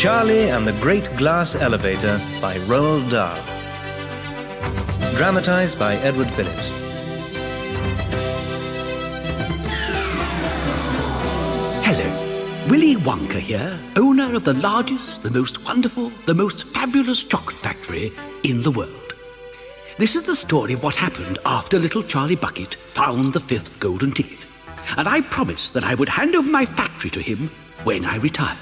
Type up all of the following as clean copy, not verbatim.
Charlie and the Great Glass Elevator by Roald Dahl. Dramatized by Edward Phillips. Hello, Willy Wonka here, owner of the largest, the most wonderful, the most fabulous chocolate factory in the world. This is the story of what happened after little Charlie Bucket found the 5th golden ticket, and I promised that I would hand over my factory to him when I retired.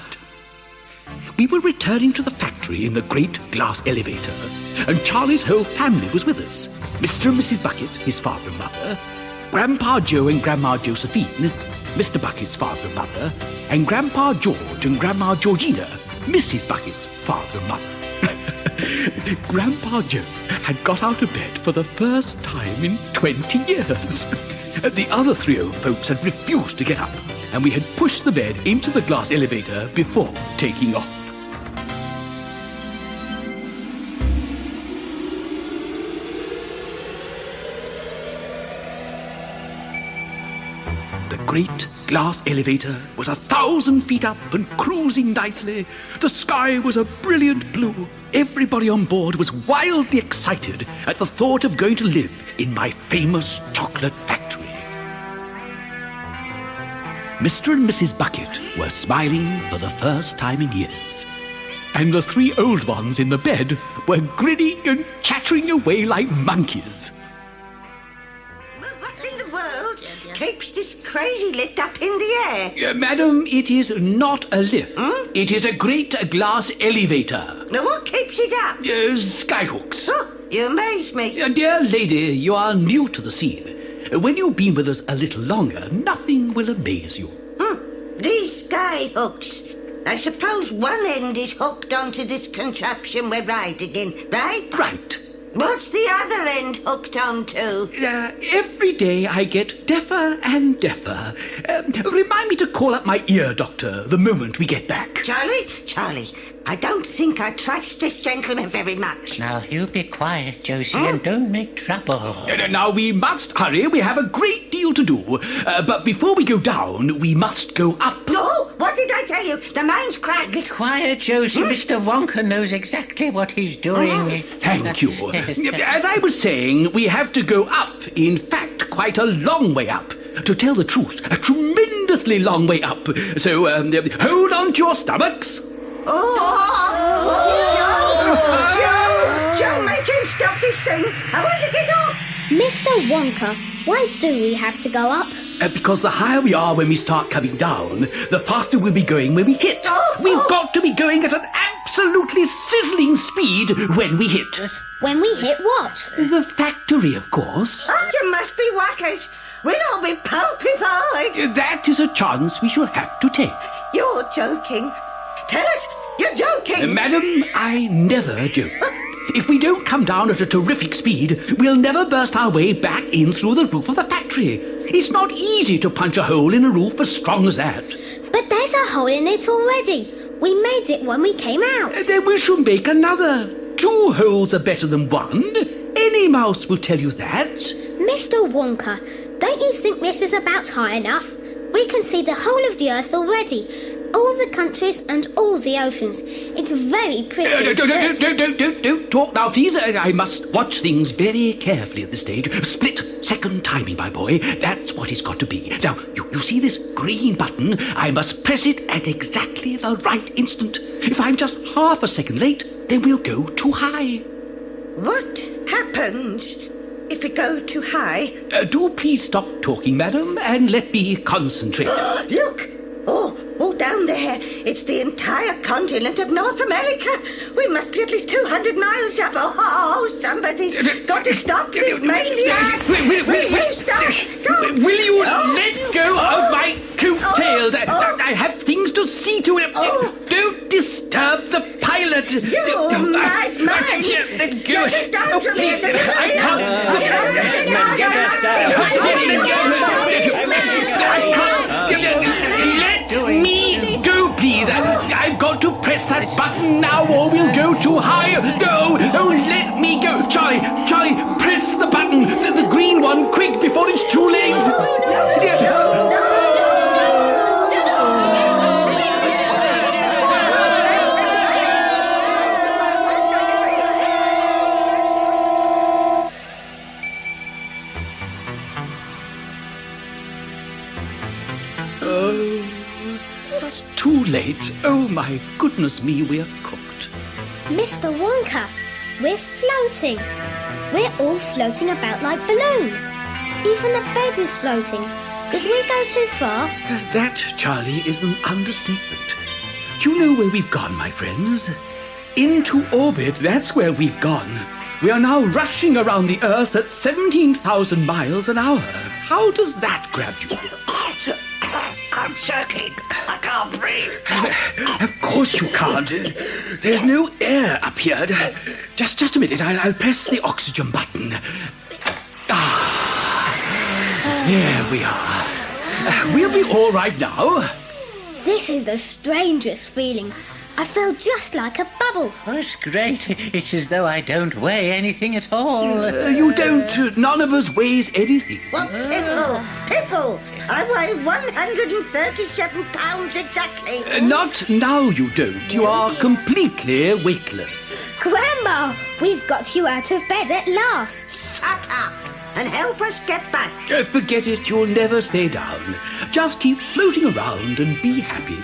We were returning to the factory in the great glass elevator, and Charlie's whole family was with us. Mr. and Mrs. Bucket, his father and mother, Grandpa Joe and Grandma Josephine, Mr. Bucket's father and mother, and Grandpa George and Grandma Georgina, Mrs. Bucket's father and mother. Grandpa Joe had got out of bed for the first time in 20 years. The other 3 old folks had refused to get up, and we had pushed the bed into the glass elevator before taking off. The great glass elevator was 1,000 feet up and cruising nicely. The sky was a brilliant blue. Everybody on board was wildly excited at the thought of going to live in my famous chocolate factory. Mr. and Mrs. Bucket were smiling for the first time in years, and the 3 old ones in the bed were grinning and chattering away like monkeys. Well, what in the world keeps this crazy lift up in the air? Madam, it is not a lift. It is a great glass elevator. Now, what keeps it up? Skyhooks. Oh, you amaze me. Dear lady, you are new to the scene. When you've been with us a little longer, nothing will amaze you. These sky hooks. I suppose one end is hooked onto this contraption we're riding in, right? Right. What's the other end hooked onto? Every day I get deafer and deafer. Remind me to call up my ear doctor the moment we get back. Charlie, I don't think I trust this gentleman very much. Now, you be quiet, Josie, and don't make trouble. Now, we must hurry. We have a great deal to do. But before we go down, we must go up. No, what did I tell you? The mine's cracked. Be quiet, Josie. Mr. Wonka knows exactly what he's doing. Thank you. As I was saying, we have to go up. In fact, quite a long way up. To tell the truth, a tremendously long way up. So, hold on to your stomachs. Joe, make him stop this thing. I want to get off. Mr. Wonka, why do we have to go up? Because the higher we are when we start coming down, the faster we'll be going when we hit. We've got to be going at an absolutely sizzling speed when we hit. When we hit what? The factory, of course. Oh, you must be whackers. We'll all be pulpified. That is a chance we shall have to take. You're joking. Tell us, you're joking. Madam, I never joke. If we don't come down at a terrific speed, we'll never burst our way back in through the roof of the factory. It's not easy to punch a hole in a roof as strong as that. But there's a hole in it already. We made it when we came out. Then we shall make another. 2 holes are better than 1. Any mouse will tell you that. Mr. Wonka, don't you think this is about high enough? We can see the whole of the earth already. All the countries and all the oceans. It's very pretty. Don't talk now, please. I must watch things very carefully at this stage. Split-second timing, my boy. That's what it's got to be. Now, you see this green button? I must press it at exactly the right instant. If I'm just half a second late, then we'll go too high. What happens if we go too high? Do please stop talking, madam, and let me concentrate. Look! Oh, down there. It's the entire continent of North America. We must be at least 200 miles up. Oh, somebody's got to stop this maniac. Will you stop? Will you let go of my coattails? I have things to see to. Don't disturb the pilot. You might mind. Let go. Just down to me. Let me go, please. I've got to press that button now or we'll go too high. No, let me go. Charlie, press the button. The green one, quick, before it's too late. It's too late. Oh, my goodness me, we're cooked. Mr. Wonka, we're floating. We're all floating about like balloons. Even the bed is floating. Did we go too far? That, Charlie, is an understatement. Do you know where we've gone, my friends? Into orbit, that's where we've gone. We are now rushing around the Earth at 17,000 miles an hour. How does that grab you? I'm choking. I can't breathe. Of course you can't. There's no air up here. Just a minute. I'll press the oxygen button. Here we are. We'll be all right now. This is the strangest feeling. I feel just like a bubble. Oh, it's great. It's as though I don't weigh anything at all. You don't. None of us weighs anything. What piffle? I weigh 137 pounds exactly. Not now you don't. You are completely weightless. Grandma, we've got you out of bed at last. Shut up and help us get back. Forget it. You'll never stay down. Just keep floating around and be happy.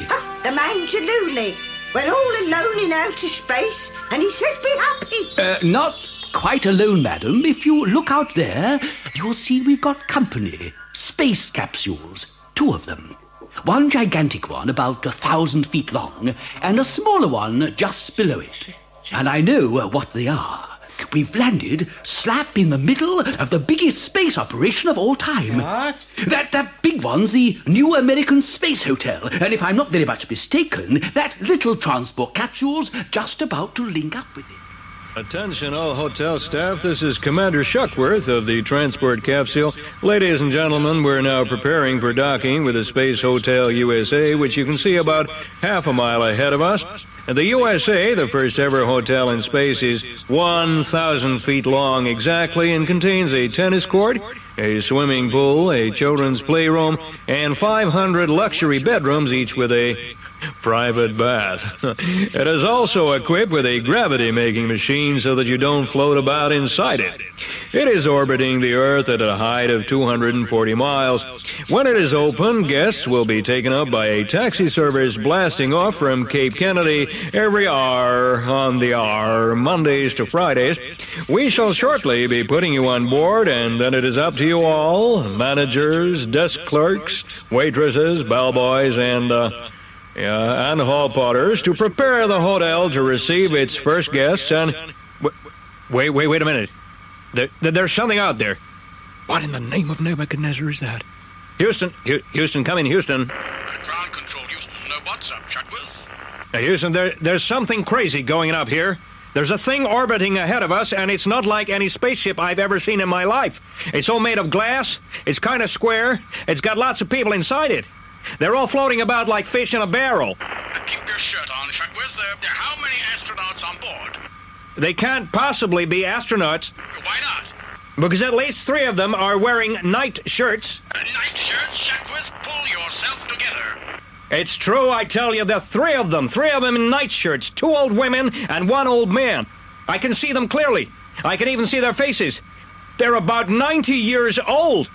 The Manjaluli. We're all alone in outer space, and he says be happy. Not quite alone, madam. If you look out there, you'll see we've got company. Space capsules. 2 of them. One gigantic one about 1,000 feet long, and a smaller one just below it. And I know what they are. We've landed slap in the middle of the biggest space operation of all time. What? That big one's the New American Space Hotel. And if I'm not very much mistaken, that little transport capsule's just about to link up with it. Attention all hotel staff, this is Commander Shuckworth of the transport capsule. Ladies and gentlemen, we're now preparing for docking with the Space Hotel USA, which you can see about half a mile ahead of us. The USA, the first ever hotel in space, is 1,000 feet long exactly and contains a tennis court, a swimming pool, a children's playroom, and 500 luxury bedrooms, each with a private bath. It is also equipped with a gravity-making machine so that you don't float about inside it. It is orbiting the Earth at a height of 240 miles. When it is open, guests will be taken up by a taxi service blasting off from Cape Kennedy every hour on the hour, Mondays to Fridays. We shall shortly be putting you on board, and then it is up to you all, managers, desk clerks, waitresses, bellboys, and hall porters, to prepare the hotel to receive its first guests. And wait a minute. There's something out there. What in the name of Nebuchadnezzar is that? Houston, come in, Houston. Ground control, Houston. No, what's up, Shuckworth? Houston, there's something crazy going up here. There's a thing orbiting ahead of us, and it's not like any spaceship I've ever seen in my life. It's all made of glass. It's kind of square. It's got lots of people inside it. They're all floating about like fish in a barrel. Keep your shirt on, Shuckworth. How many astronauts on board? They can't possibly be astronauts. Why not? Because at least 3 of them are wearing night shirts. Night shirts, Shuckworth? Pull yourself together. It's true, I tell you. There are 3 of them. 3 of them in night shirts. 2 old women and 1 old man. I can see them clearly. I can even see their faces. They're about 90 years old.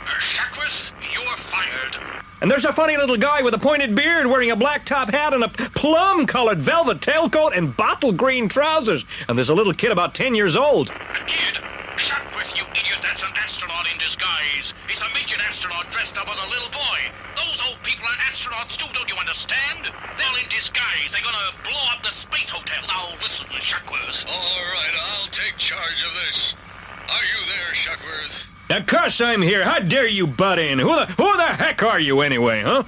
Shuckworth, you're fired. And there's a funny little guy with a pointed beard wearing a black top hat and a plum-colored velvet tailcoat and bottle green trousers. And there's a little kid about 10 years old. A kid? Shuckworth, you idiot, that's an astronaut in disguise. He's a midget astronaut dressed up as a little boy. Those old people are astronauts too, don't you understand? They're all in disguise. They're gonna blow up the space hotel. Now, listen, Shuckworth. All right, I'll take charge of this. Are you there, Shuckworth? Of course I'm here. How dare you butt in? Who the heck are you anyway, huh?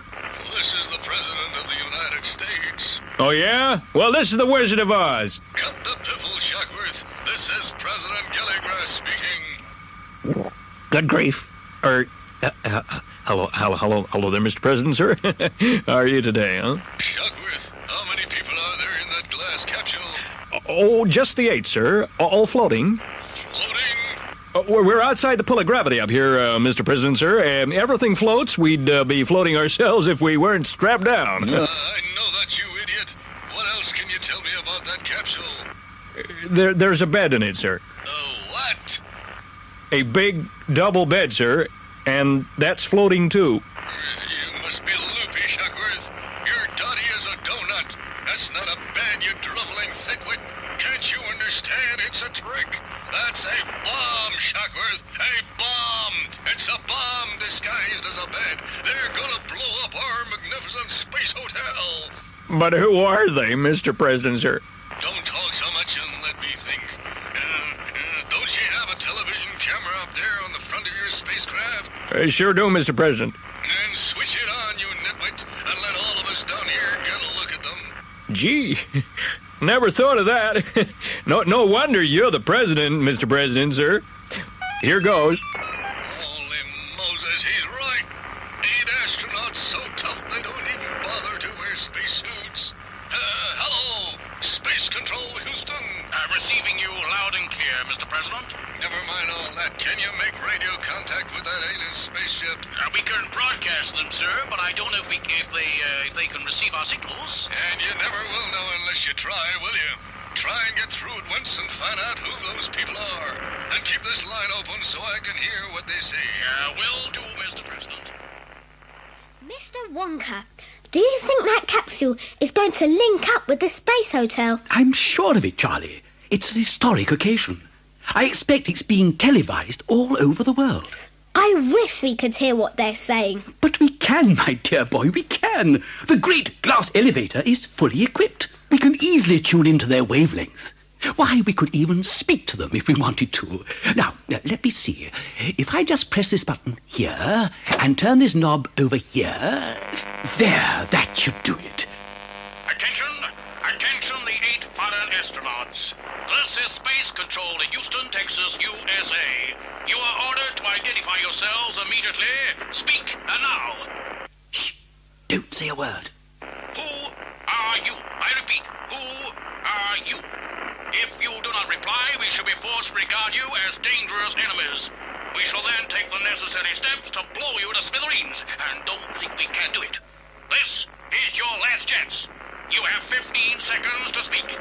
This is the President of the United States. Oh, yeah? Well, this is the Wizard of Oz. Cut the piffle, Shuckworth. This is President Gilligrass speaking. Good grief. Hello there, Mr. President, sir. How are you today, huh? Shuckworth, how many people are there in that glass capsule? Oh, just the 8, sir. All floating. Floating? We're outside the pull of gravity up here, Mr. President, sir. Everything floats. We'd be floating ourselves if we weren't strapped down. I know that, you idiot. What else can you tell me about that capsule? There's a bed in it, sir. What? A big double bed, sir. And that's floating, too. You must be loopy, Shuckworth. You're dotty as a donut. That's not a bed, you driveling thickwit. Can't you understand? It's a trick. That's a bomb, Shuckworth. A bomb. It's a bomb disguised as a bed. They're gonna blow up our magnificent space hotel. But who are they, Mr. President, sir? Don't talk so much and let me think. Don't you have a television camera up there on the front of your spacecraft? Sure do, Mr. President. Then switch it on, you nitwit, and let all of us down here get a look at them. Gee, never thought of that. No wonder you're the president, Mr. President, sir. Here goes. Holy Moses, he's right. Ain't astronauts so tough they don't even bother to wear spacesuits? Hello, Space Control, Houston. Receiving you loud and clear, Mr. President. Never mind all that. Can you make radio contact with that alien spaceship? We can broadcast them, sir, but I don't know if they can receive our signals. And you never will know unless you try, will you? Try and get through it once and find out who those people are. And keep this line open so I can hear what they say. Will do, Mr. President. Mr. Wonka, do you think that capsule is going to link up with the space hotel? I'm sure of it, Charlie. It's an historic occasion. I expect it's being televised all over the world. I wish we could hear what they're saying. But we can, my dear boy, we can. The great glass elevator is fully equipped. We can easily tune into their wavelength. Why, we could even speak to them if we wanted to. Now, let me see. If I just press this button here and turn this knob over here, there, that should do it. Attention, the 8 foreign astronauts. This is Space Control in Houston, Texas, USA. You are ordered to identify yourselves immediately. Speak now. Shh! Don't say a word. Who are you? I repeat, who are you? If you do not reply, we shall be forced to regard you as dangerous enemies. We shall then take the necessary steps to blow you to smithereens, and don't think we can't do it. This is your last chance. You have 15 seconds to speak. 1,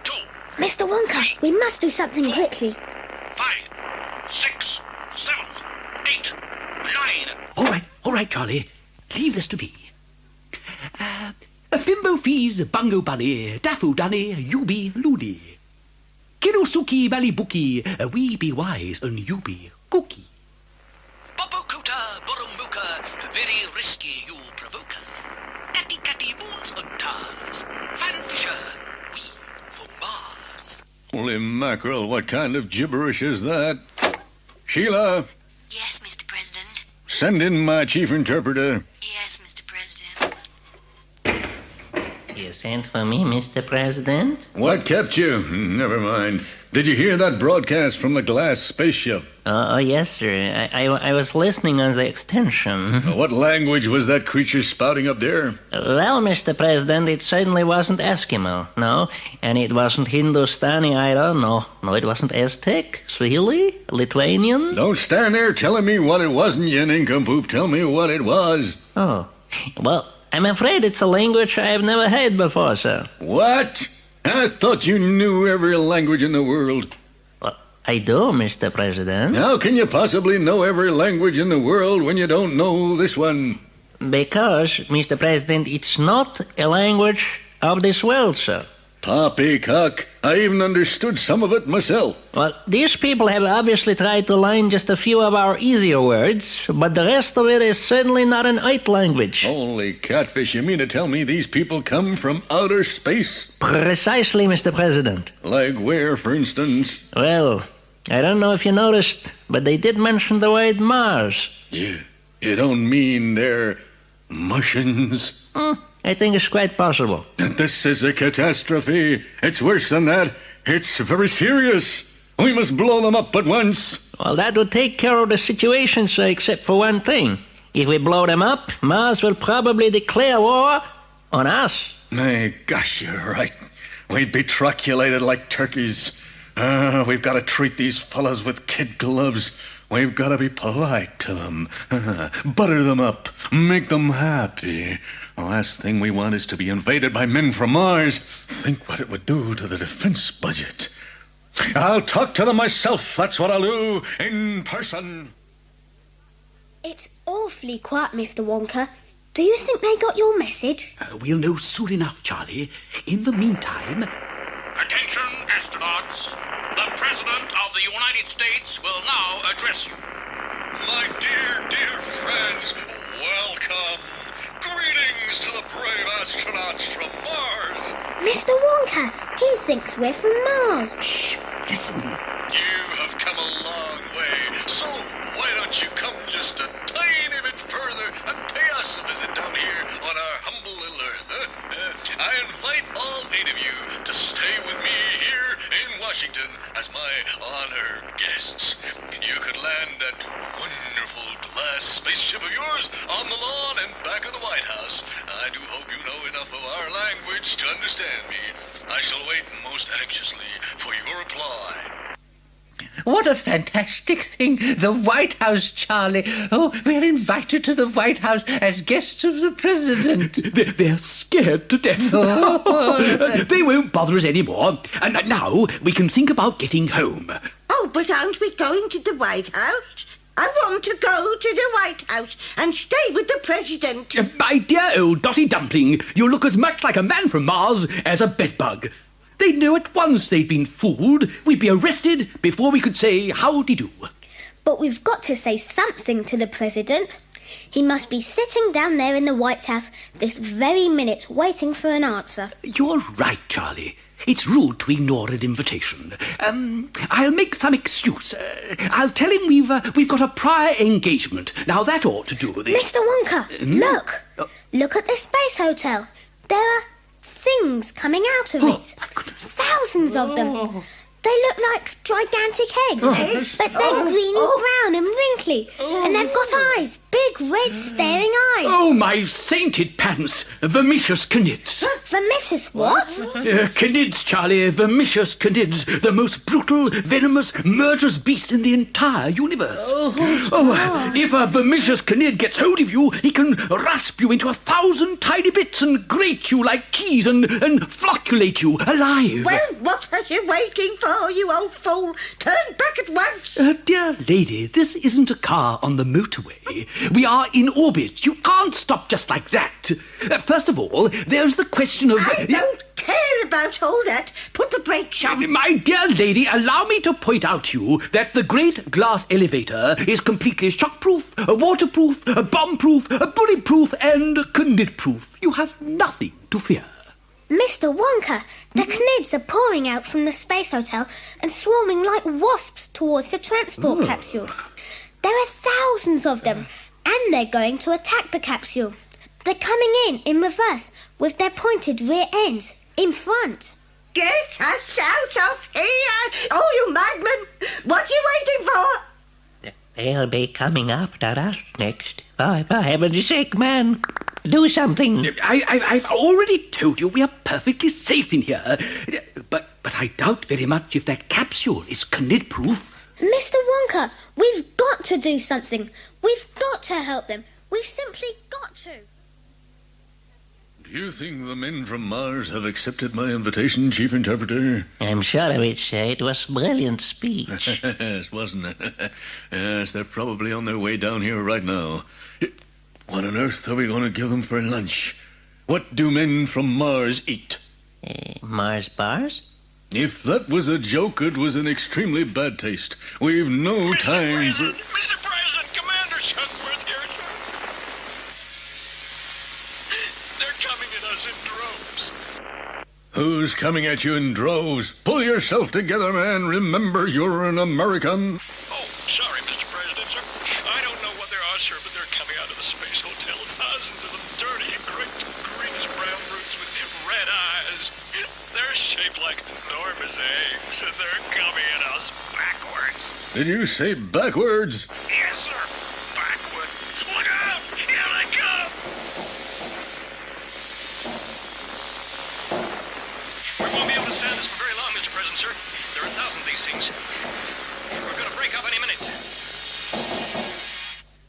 2, Mr. Wonka, we must do something quickly. 5, 6, 7, 8, 9. All right, Charlie. Leave this to me. Fimbo fees, bungo bunny, daffo dunny, you be loony. Kirosuki balibuki, we be wise and you be cookie. Popokuta, borumuka, very risky you provoker. Catty moons on Tars. Fan Fisher, we for Mars. Holy mackerel, what kind of gibberish is that? Sheila, Yes, Mr. President. send in my chief interpreter. Yes, Mr. President. You sent for me, Mr. President? What kept you? Never mind. Did you hear that broadcast from the glass spaceship? Oh, yes, sir. I was listening on the extension. What language was that creature spouting up there? Well, Mr. President, it certainly wasn't Eskimo, no. And it wasn't Hindustani either, no. No, it wasn't Aztec, Swahili, Lithuanian. Don't stand there telling me what it wasn't, you nincompoop. Tell me what it was. Oh, well, I'm afraid it's a language I've never heard before, sir. What? I thought you knew every language in the world. Well, I do, Mr. President. How can you possibly know every language in the world when you don't know this one? Because, Mr. President, it's not a language of this world, sir. Poppycock. I even understood some of it myself. Well, these people have obviously tried to learn just a few of our easier words, but the rest of it is certainly not an Earth language. Holy catfish, you mean to tell me these people come from outer space? Precisely, Mr. President. Like where, for instance? Well, I don't know if you noticed, but they did mention the word Mars. You don't mean they're Martians? I think it's quite possible. This is a catastrophe. It's worse than that. It's very serious. We must blow them up at once. Well, that would take care of the situation, sir, except for one thing. If we blow them up, Mars will probably declare war on us. My gosh, you're right. We'd be truculated like turkeys. We've got to treat these fellows with kid gloves. We've got to be polite to them. Butter them up. Make them happy. The last thing we want is to be invaded by men from Mars. Think what it would do to the defense budget. I'll talk to them myself. That's what I'll do in person. It's awfully quiet, Mr. Wonka. Do you think they got your message? We'll know soon enough, Charlie. In the meantime... Attention, astronauts. The President of the United States will now address you. My dear friends, welcome. Greetings to the brave astronauts from Mars. Mr. Wonka, he thinks we're from Mars. Shh, listen. You have come a long way, so why don't you come just a tiny bit further and pay us a visit down here on our humble little Earth, huh? I invite all 8 of you to stay with me here in Washington as my honored guests. You could land that wonderful glass spaceship of yours on the lawn and back of the White House. I do hope you know enough of our language to understand me. I shall wait most anxiously for your reply. What a fantastic thing. The White House, Charlie. Oh, we're invited to the White House as guests of the President. They're scared to death. They won't bother us anymore. And now we can think about getting home. Oh, but aren't we going to the White House? I want to go to the White House and stay with the President. My dear old Dotty Dumpling, you look as much like a man from Mars as a bedbug. They'd know at once they'd been fooled. We'd be arrested before we could say howdy-do. But we've got to say something to the President. He must be sitting down there in the White House this very minute waiting for an answer. You're right, Charlie. It's rude to ignore an invitation. I'll make some excuse. I'll tell him we've got a prior engagement. Now that ought to do this. Mr. Wonka, look. Look at the Space Hotel. There are things coming out of it. Thousands of them. They look like gigantic eggs, but they're greeny brown and wrinkly, and they've got eyes, big red staring eyes. Oh, my sainted pants! Vernicious Knids. Vernicious what? Knids, Charlie, Vernicious Knids, the most brutal, venomous, murderous beast in the entire universe. If a Vernicious Knid gets hold of you, he can rasp you into 1,000 tiny bits and grate you like cheese and flocculate you alive. Well, what are you waiting for? Oh, you old fool! Turn back at once! Dear lady, this isn't a car on the motorway. We are in orbit. You can't stop just like that. First of all, there's the question of... I don't care about all that. Put the brakes on. My dear lady, allow me to point out to you that the great glass elevator is completely shockproof, waterproof, bomb-proof, bulletproof, and Knid-proof. You have nothing to fear. Mr. Wonka, the Knids are pouring out from the Space Hotel and swarming like wasps towards the transport capsule. There are thousands of them, and they're going to attack the capsule. They're coming in reverse, with their pointed rear ends, in front. Get us out of here! Oh, you madman! What are you waiting for? They'll be coming after us next. Oh, for heaven's sake, man, do something. I've already told you we are perfectly safe in here. But I doubt very much if that capsule is Knid-proof. Mr. Wonka, we've got to do something. We've got to help them. We've simply got to. Do you think the men from Mars have accepted my invitation, Chief Interpreter? I'm sure of it, sir. It was a brilliant speech. Yes, wasn't it? Yes, they're probably on their way down here right now. What on earth are we going to give them for lunch? What do men from Mars eat? Mars bars? If that was a joke, it was in extremely bad taste. We've no time for... Mr. President, Commander Shuckworth here. They're coming at us in droves. Who's coming at you in droves? Pull yourself together, man. Remember, you're an American. Oh, sorry, Mr. President, sir. I don't know what they are, sir, but they're coming out of the Space Hotel. Thousands of them, dirty, great, greenish-brown brutes with red eyes. They're shaped like enormous eggs, and they're coming at us backwards. Did you say backwards? Yes, sir. Backwards. Look out! Here they come! We won't be able to stand this for very long, Mr. President, sir. There are 1,000 of these things. We're going to break up any minute.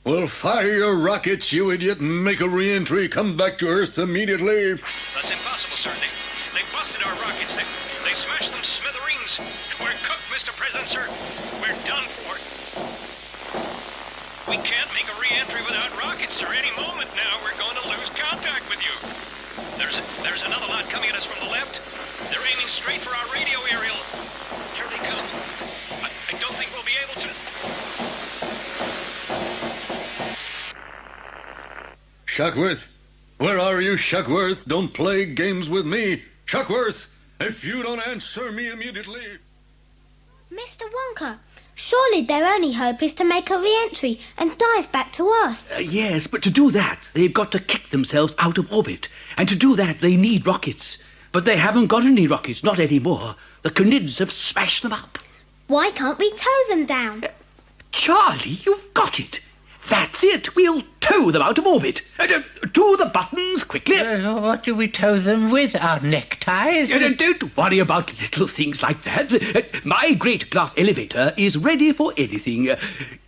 Well, fire your rockets, you idiot, and make a re-entry. Come back to Earth immediately. That's impossible, sir. They busted our rockets. They smashed them to smithereens. We're cooked, Mr. President, sir. We're done for. We can't make a re-entry without rockets, sir. Any moment now, we're going to lose contact with you. There's another lot coming at us from the left. They're aiming straight for our radio aerial. Here they come. I don't think we'll be able to... Shuckworth! Where are you, Shuckworth? Don't play games with me. Shuckworth! If you don't answer me immediately... Mr. Wonka, surely their only hope is to make a re-entry and dive back to Earth. Yes, but to do that, they've got to kick themselves out of orbit. And to do that, they need rockets. But they haven't got any rockets, not anymore. The Knids have smashed them up. Why can't we tow them down? Charlie, you've got it. That's it. We'll tow them out of orbit. Do the buttons quickly. What do we tow them with? Our neckties? Don't worry about little things like that. My great glass elevator is ready for anything.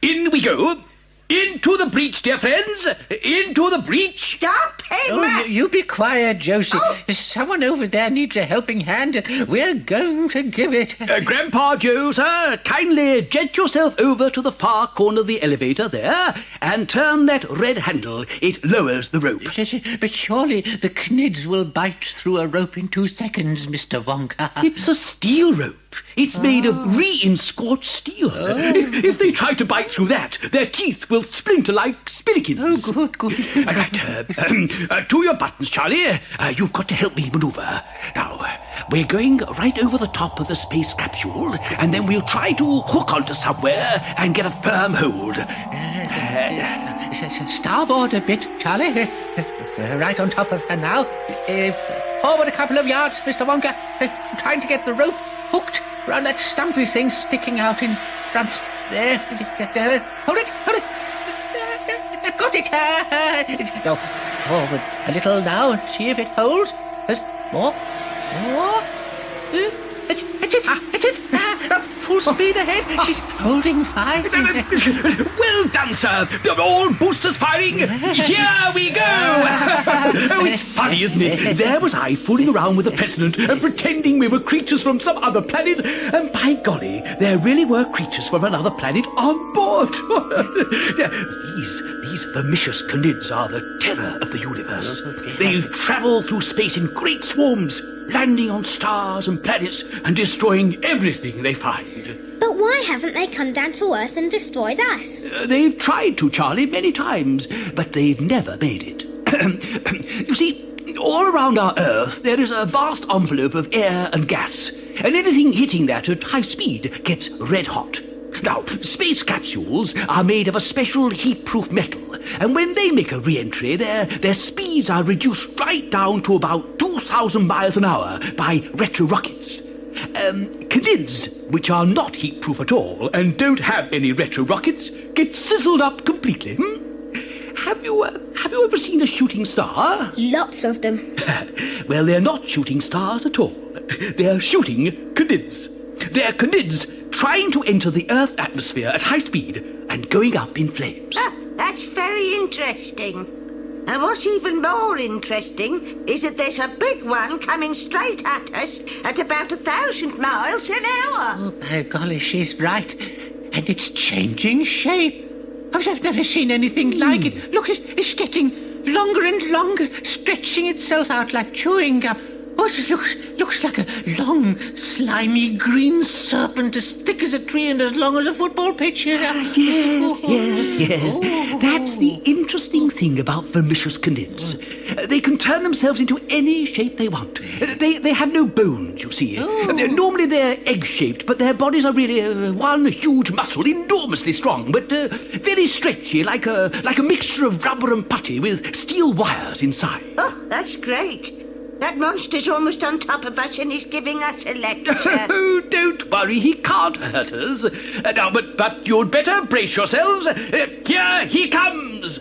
In we go. Into the breach, dear friends. Into the breach. Stop him! You be quiet, Josie. Someone over there needs a helping hand. We're going to give it. Grandpa Joe, sir, kindly jet yourself over to the far corner of the elevator there and turn that red handle. It lowers the rope. But surely the Knids will bite through a rope in 2 seconds, Mr. Wonka. It's a steel rope. It's made of re-scorched steel. If they try to bite through that, their teeth will splinter like spillikins. Good. Right, to your buttons, Charlie. You've got to help me maneuver. Now, we're going right over the top of the space capsule, and then we'll try to hook onto somewhere and get a firm hold. Starboard a bit, Charlie. Right on top of her now. Forward a couple of yards, Mr. Wonka. Trying to get the rope hooked around that stumpy thing sticking out in front. There. Hold it. I've got it. Go forward a little now and see if it holds. More. That's it. Full speed ahead. She's holding fine. Well done, sir. All boosters firing. Here we go. It's funny, isn't it? There was I fooling around with the president and pretending we were creatures from some other planet. And by golly, there really were creatures from another planet on board. These Vernicious Knids are the terror of the universe. They travel through space in great swarms, landing on stars and planets and destroying everything they find. But why haven't they come down to Earth and destroyed us? They've tried to, Charlie, many times, but they've never made it. You see, all around our Earth there is a vast envelope of air and gas, and anything hitting that at high speed gets red hot. Now, space capsules are made of a special heat-proof metal, and when they make a re-entry, their speeds are reduced right down to about 2,000 miles an hour by retro-rockets. Knids, which are not heat-proof at all and don't have any retro-rockets, get sizzled up completely. Have you ever seen a shooting star? Lots of them. Well, they're not shooting stars at all. They're shooting Knids. They're Knids trying to enter the Earth's atmosphere at high speed and going up in flames. That's very interesting. And what's even more interesting is that there's a big one coming straight at us at about 1,000 miles an hour. Oh, by golly, she's right. And it's changing shape. I've never seen anything like it. Look, it's getting longer and longer, stretching itself out like chewing gum. Oh, it looks like a long, slimy green serpent as thick as a tree and as long as a football pitch. Yes. That's the interesting thing about Vernicious Knids. They can turn themselves into any shape they want. They have no bones, you see. Normally they're egg-shaped, but their bodies are really one huge muscle, enormously strong, but very stretchy, like a mixture of rubber and putty with steel wires inside. Oh, that's great. That monster's almost on top of us and he's giving us a lecture. Oh, don't worry, he can't hurt us. Now, but you'd better brace yourselves. Here he comes.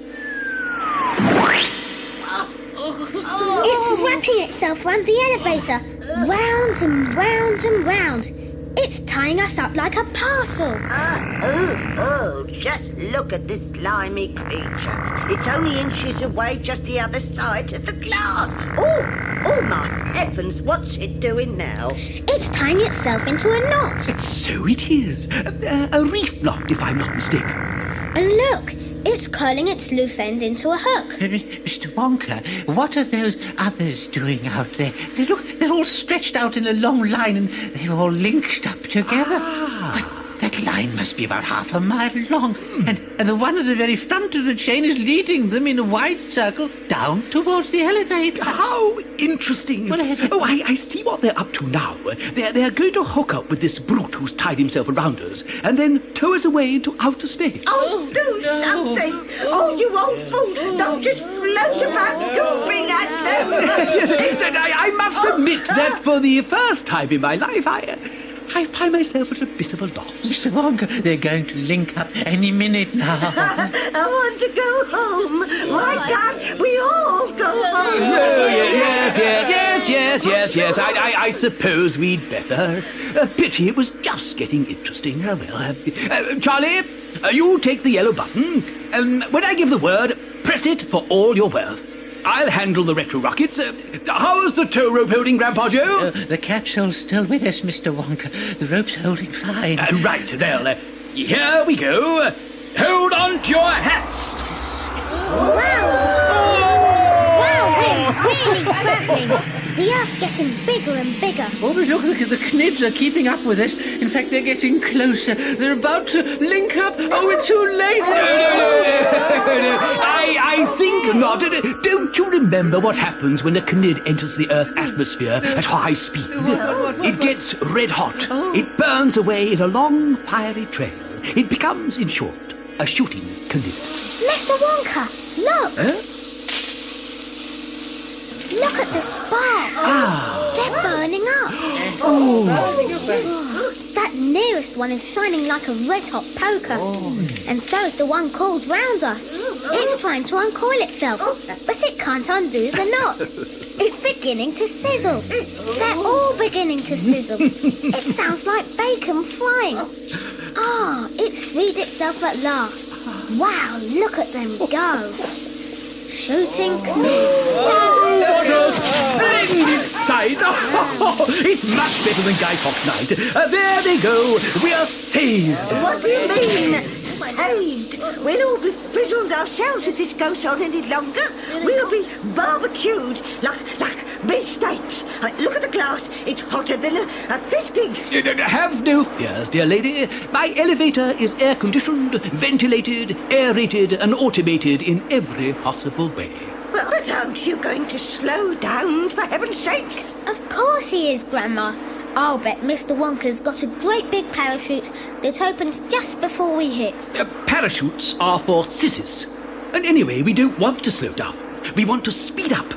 It's wrapping itself round the elevator. Round and round and round. It's tying us up like a parcel. Just look at this slimy creature. It's only inches away just the other side of the glass. Oh, my heavens, what's it doing now? It's tying itself into a knot. So it is. A reef knot, if I'm not mistaken. And look, It's curling its loose end into a hook. Mr. Wonka, what are those others doing out there? They're all stretched out in a long line and they're all linked up together. But that line must be about half a mile long. And the one at the very front of the chain is leading them in a wide circle down towards the elevator. How interesting. Well, I see what they're up to now. They're going to hook up with this brute who's tied himself around us and then tow us away into outer space. Oh, do something. Oh, you old fool. Don't just float about gawping at them. Yes, I must admit that for the first time in my life, I find myself at a bit of a loss. Mr. Wonka, they're going to link up any minute now. I want to go home. Why can't we all go home? Oh, yes. I suppose we'd better. Pity it was just getting interesting. Charlie, you take the yellow button. When I give the word, press it for all you're worth. I'll handle the retro rockets. How's the tow rope holding, Grandpa Joe? The capsule's still with us, Mr. Wonka. The rope's holding fine. Right, well, here we go. Hold on to your hats. Wow, we're really travelling. The Earth's getting bigger and bigger. Oh, but look, the Knids are keeping up with us. In fact, they're getting closer. They're about to link up. Oh, we're too late. No. I think not. Don't you remember what happens when a Knid enters the Earth's atmosphere at high speed? It gets red hot. It burns away in a long, fiery trail. It becomes, in short, a shooting Knid. Mr. Wonka, look. Huh? Look at the sparks. They're burning up. That nearest one is shining like a red-hot poker. And so is the one called round us. It's trying to uncoil itself, but it can't undo the knot. It's beginning to sizzle. They're all beginning to sizzle. It sounds like bacon frying. It's freed itself at last. Wow, look at them go. Shooting Knids. What a splendid sight! It's much better than Guy Fawkes Night. There they go. We are saved. What do you mean, saved? We'll all be frizzled ourselves if this goes on any longer. We'll be barbecued like beefsteaks. Look at the glass. It's hotter than a fish gig. Have no fears, dear lady. My elevator is air-conditioned, ventilated, aerated, and automated in every possible way. But aren't you going to slow down, for heaven's sake? Of course he is, Grandma. I'll bet Mr. Wonka's got a great big parachute that opens just before we hit. Parachutes are for sissies. And anyway, we don't want to slow down. We want to speed up.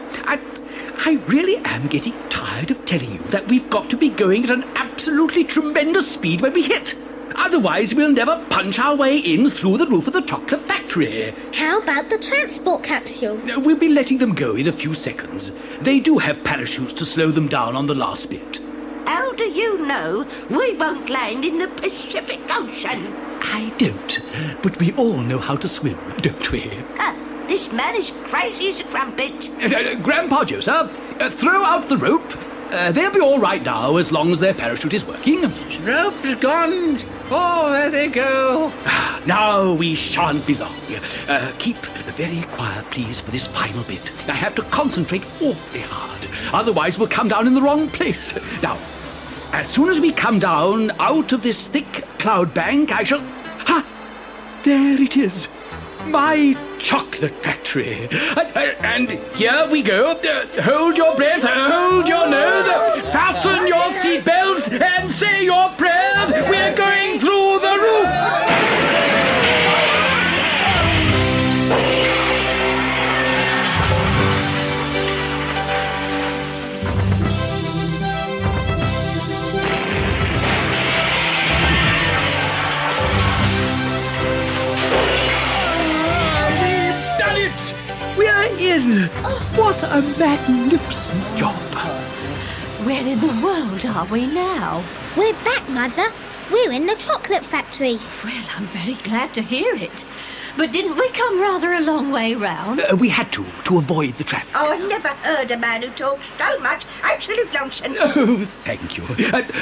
I really am getting tired of telling you that we've got to be going at an absolutely tremendous speed when we hit. Otherwise, we'll never punch our way in through the roof of the chocolate factory. How about the transport capsule? We'll be letting them go in a few seconds. They do have parachutes to slow them down on the last bit. How do you know we won't land in the Pacific Ocean? I don't, but we all know how to swim, don't we? This man is crazy as a crumpet. Grandpa Joe, sir, throw out the rope. They'll be all right now as long as their parachute is working. Rope's gone. Oh, there they go. Now we shan't be long. Keep very quiet, please, for this final bit. I have to concentrate awfully hard. Otherwise, we'll come down in the wrong place. Now, as soon as we come down out of this thick cloud bank, I shall... There it is. My chocolate factory. And here we go. Hold your breath, hold your nose, fasten your seatbelts, and say your prayers. We're going through the roof. We're in. What a magnificent job. Where in the world are we now? We're back, Mother. We're in the chocolate factory. Well, I'm very glad to hear it. But didn't we come rather a long way round? We had to avoid the traffic. Oh, I never heard a man who talks so much absolute nonsense. Oh, thank you.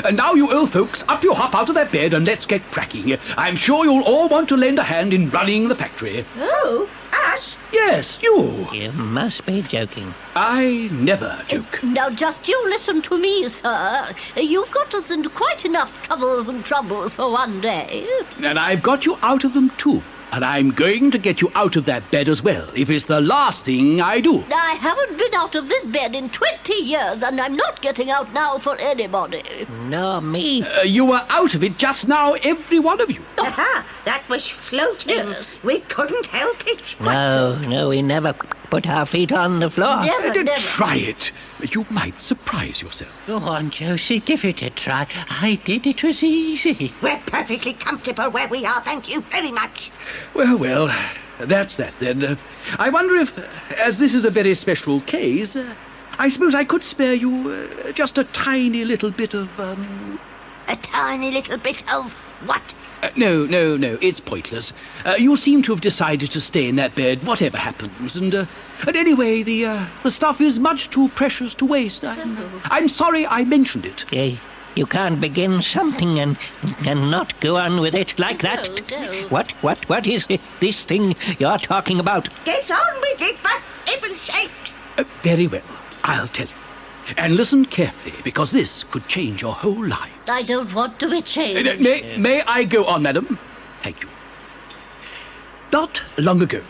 And now, you old folks, up you hop out of that bed and let's get cracking. I'm sure you'll all want to lend a hand in running the factory. Who? Us? Yes, you. You must be joking. I never joke. Now, just you listen to me, sir. You've got us into quite enough troubles and troubles for one day. And I've got you out of them, too. And I'm going to get you out of that bed as well, if it's the last thing I do. I haven't been out of this bed in 20 years, and I'm not getting out now for anybody. No, me. You were out of it just now, every one of you. Aha, that was floating. Yes. We couldn't help it. No, we never put our feet on the floor. Never. Try it. You might surprise yourself. Go on, Josie, give it a try. I did, it was easy. We're perfectly comfortable where we are, thank you very much. Well, that's that then. I wonder if, as this is a very special case, I suppose I could spare you just a tiny little bit of, A tiny little bit of what? No, it's pointless. You seem to have decided to stay in that bed, whatever happens, and anyway, the stuff is much too precious to waste. I'm sorry I mentioned it. You can't begin something and not go on with it like that. No. What is this thing you're talking about? Get on with it, for heaven's sake. Very well, I'll tell you. And listen carefully, because this could change your whole life. I don't want to be changed. May I go on, madam? Thank you. Not long ago,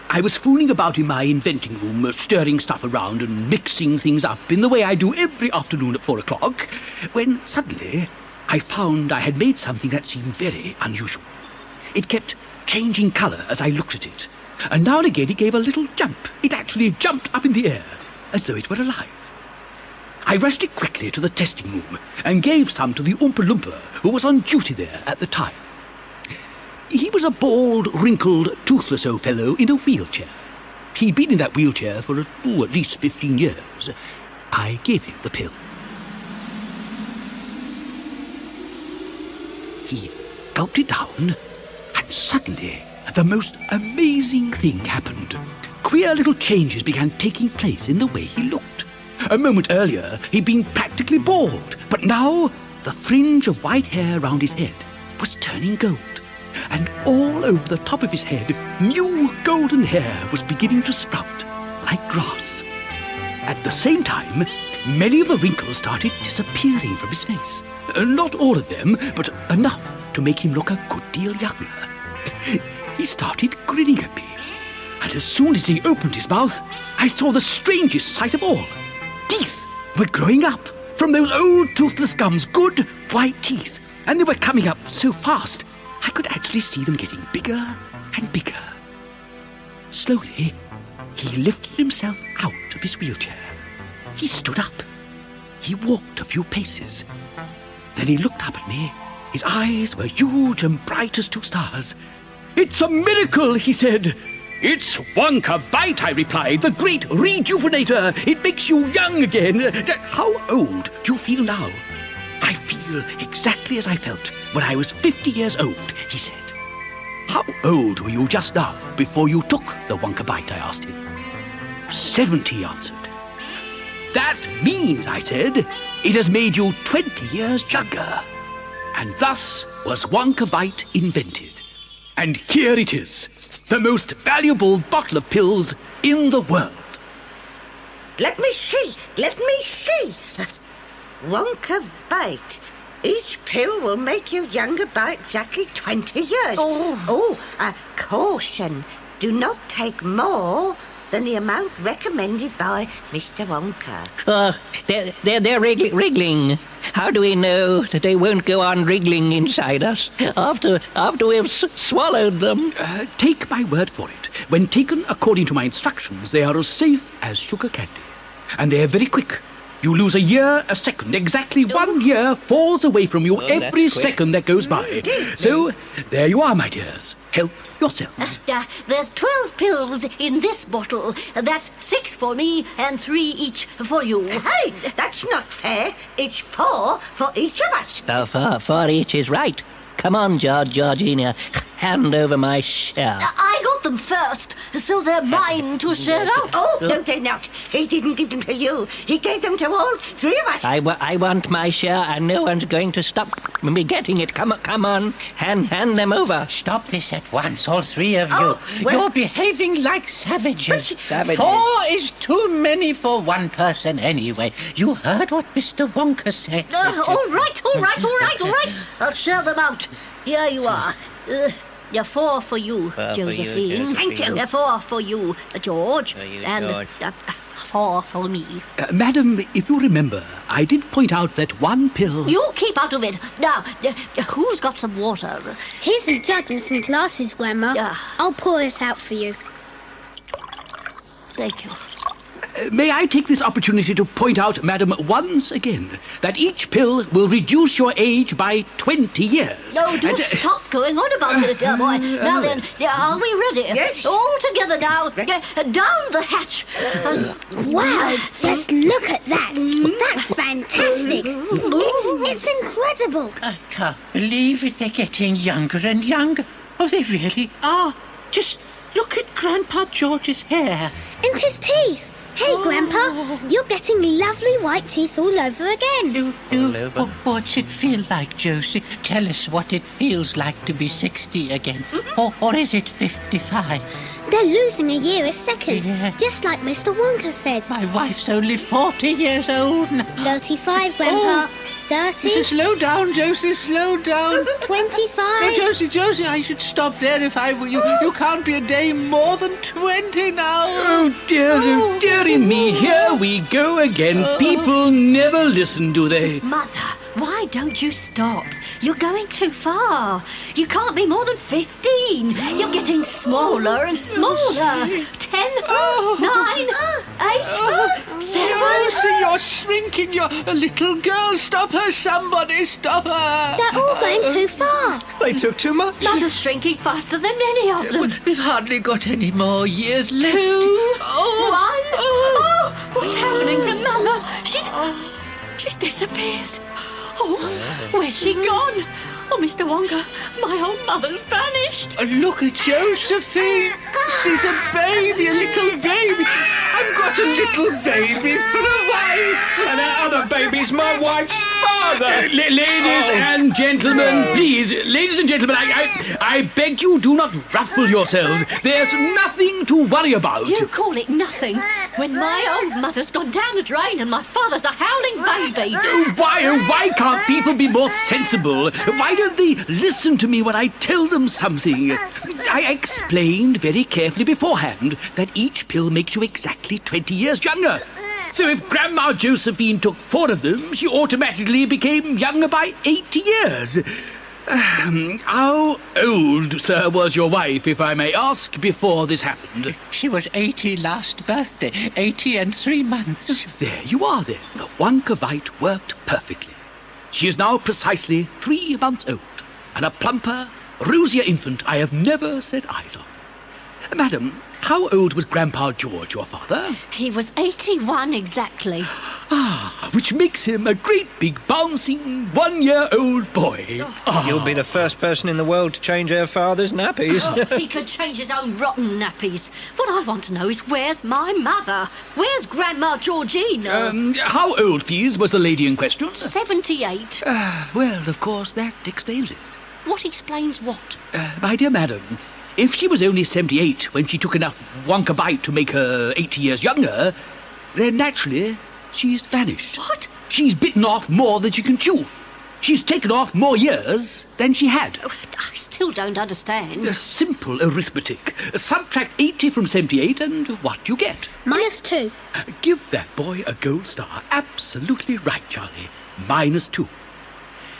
I was fooling about in my inventing room, stirring stuff around and mixing things up in the way I do every afternoon at 4 o'clock, when suddenly I found I had made something that seemed very unusual. It kept changing colour as I looked at it, and now and again it gave a little jump. It actually jumped up in the air, as though it were alive. I rushed it quickly to the testing room and gave some to the Oompa Loompa who was on duty there at the time. He was a bald, wrinkled, toothless old fellow in a wheelchair. He'd been in that wheelchair for at least 15 years. I gave him the pill. He gulped it down, and suddenly the most amazing thing happened. Queer little changes began taking place in the way he looked. A moment earlier, he'd been practically bald, but now the fringe of white hair round his head was turning gold. And all over the top of his head, new golden hair was beginning to sprout like grass. At the same time, many of the wrinkles started disappearing from his face. Not all of them, but enough to make him look a good deal younger. He started grinning at me, and as soon as he opened his mouth, I saw the strangest sight of all. Teeth were growing up from those old toothless gums, good white teeth, and they were coming up so fast I could actually see them getting bigger and bigger. Slowly, he lifted himself out of his wheelchair. He stood up. He walked a few paces. Then he looked up at me. His eyes were huge and bright as 2 stars. "It's a miracle," he said. "It's Wonka Vite," I replied, "the great rejuvenator. It makes you young again. How old do you feel now?" "I feel exactly as I felt when I was 50 years old," he said. "How old were you just now, before you took the Wonka Bite?" I asked him. 70, he answered. "That means," I said, "it has made you 20 years younger." And thus was Wonka Bite invented. And here it is, the most valuable bottle of pills in the world. Let me see. Wonka Bite. Each pill will make you younger by exactly 20 years. Caution. Do not take more than the amount recommended by Mr. Wonka. They're wriggling. How do we know that they won't go on wriggling inside us after we've swallowed them? Take my word for it. When taken according to my instructions, they are as safe as sugar candy. And they are very quick. You lose a year a second. Exactly 1 year falls away from you every second that goes by. So, there you are, my dears. Help yourselves. There's 12 pills in this bottle. That's 6 for me and 3 each for you. Hey, that's not fair. It's 4 for each of us. 4 each is right. Come on, Georgina. hand over my share. I got them first, so they're mine to share out. Oh, no, they're not. He didn't give them to you. He gave them to all three of us. I want my share, and no one's going to stop me getting it. Come on, hand them over. Stop this at once, all three of you. Oh, well- You're behaving like savages. Savages. 4 is too many for one person anyway. You heard what Mr. Wonka said. All right. I'll share them out. Here you are. You're 4 for you, For you, Josephine. Thank you. 4 for you, George. For you, and George. 4 for me. Madam, if you remember, I did point out that one pill... You keep out of it. Now, who's got some water? Here's a jug and some glasses, Grandma. Yeah. I'll pour it out for you. Thank you. May I take this opportunity to point out, madam, once again, that each pill will reduce your age by 20 years. No, do And, stop going on about it, dear boy. Now then, are we ready? Yes. All together now. Down the hatch. Wow, just look at that. That's fantastic. It's incredible. I can't believe it. They're getting younger and younger. Oh, they really are. Just look at Grandpa George's hair. And his teeth. Hey, Grandpa, you're getting lovely white teeth all over again. What's it feel like, Josie? Tell us what it feels like to be 60 again. Or is it 55? They're losing a year a second, Yeah. just like Mr. Wonka said. My wife's only 40 years old now. 35, Grandpa. 30, Slow down, Josie, slow down. 25. No, Josie, I should stop there if I were you. You can't be a day more than 20 now. Oh, dearie me, here we go again. People never listen, do they? Mother, why don't you stop? You're going too far. You can't be more than 15. You're getting smaller and smaller. 10, 9, 8, 7. Josie, you're shrinking. You're a little girl. Stop her, somebody, stop her. They're all going too far. They took too much. Mother's shrinking faster than any of them. They've hardly got any more years left. 2, 1. Oh. Oh, what's happening to Mother? She's disappeared. Oh, where's she gone? Oh, Mr. Wonka, my old mother's vanished. Look at Josephine. She's a baby, a little baby. I've got a little baby for a wife. And that other baby's my wife's father. Ladies and gentlemen, please, ladies and gentlemen, I beg you, do not ruffle yourselves. There's nothing to worry about. You call it nothing when my old mother's gone down the drain and my father's a howling baby. Why can't people be more sensible? Why don't they listen to me when I tell them something? I explained very carefully beforehand that each pill makes you exactly 20 years younger. So if Grandma Josephine took 4 of them, she automatically became younger by 80 years. How old, sir, was your wife, if I may ask, before this happened? She was 80 last birthday. 80 and 3 months. There you are, then. The Wonkavite worked perfectly. She is now precisely 3 months old, and a plumper, rosier infant I have never set eyes on. Madam, how old was Grandpa George, your father? He was 81 exactly. Which makes him a great big bouncing 1-year-old boy. You'll be the first person in the world to change her father's nappies. He could change his own rotten nappies. What I want to know is where's my mother? Where's Grandma Georgina? How old, please, was the lady in question? 78. Well, of course, that explains it. What explains what? My dear madam, if she was only 78 when she took enough Wonkavite to make her 80 years younger, then naturally she's vanished. What? She's bitten off more than she can chew. She's taken off more years than she had. Oh, I still don't understand. Simple arithmetic. Subtract 80 from 78 and what do you get? -2. Give that boy a gold star. Absolutely right, Charlie. -2.